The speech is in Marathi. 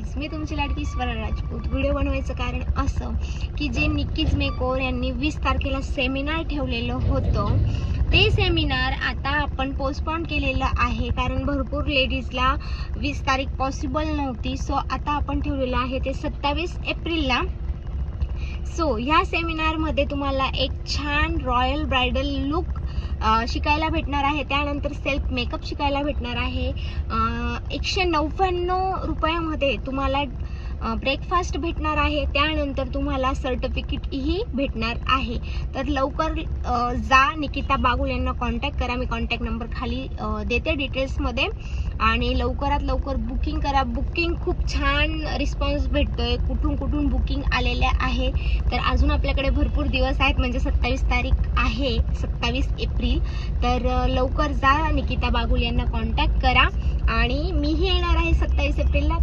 लेडीज, मी तुमची लाडकी स्वरा राजपूत. व्हिडिओ बनवायचं कारण असं की जे निक्कीज मेकओव्हर यांनी 20 तारखेला सेमिनार ठेवलेलं होतं, ते सेमिनार आता आपण पोस्टपोन केलेलं आहे कारण भरपूर लेडीजला 20 तारीख पॉसिबल नव्हती. सो आता आपण ठेवलेलं आहे ते 27 एप्रिलला. सो ह्या सेमिनारमध्ये तुम्हाला एक छान रॉयल ब्रायडल लुक शिकायला भेटणार आहे. त्यानंतर सेल्फ मेकअप शिकायला भेटणार आहे. 199 रुपयामध्ये तुम्हाला ब्रेकफास्ट भेटणार आहे. त्यानंतर तुम्हाला सर्टिफिकेटही भेटणार आहे. तर लवकर जा, निकिता बागुल यांना कॉन्टॅक्ट करा. मी कॉन्टॅक्ट नंबर खाली देते डिटेल्समध्ये. आणि लवकरात लवकर बुकिंग करा. बुकिंग खूप छान रिस्पॉन्स भेटतोय, कुठून कुठून बुकिंग आलेल्या आहे. तर अजून आपल्याकडे भरपूर दिवस आहेत, म्हणजे 27 तारीख आहे, 27 एप्रिल. तर लवकर जा, निकिता बागुल यांना कॉन्टॅक्ट करा. आणि मीही येणार आहे 27 एप्रिलला.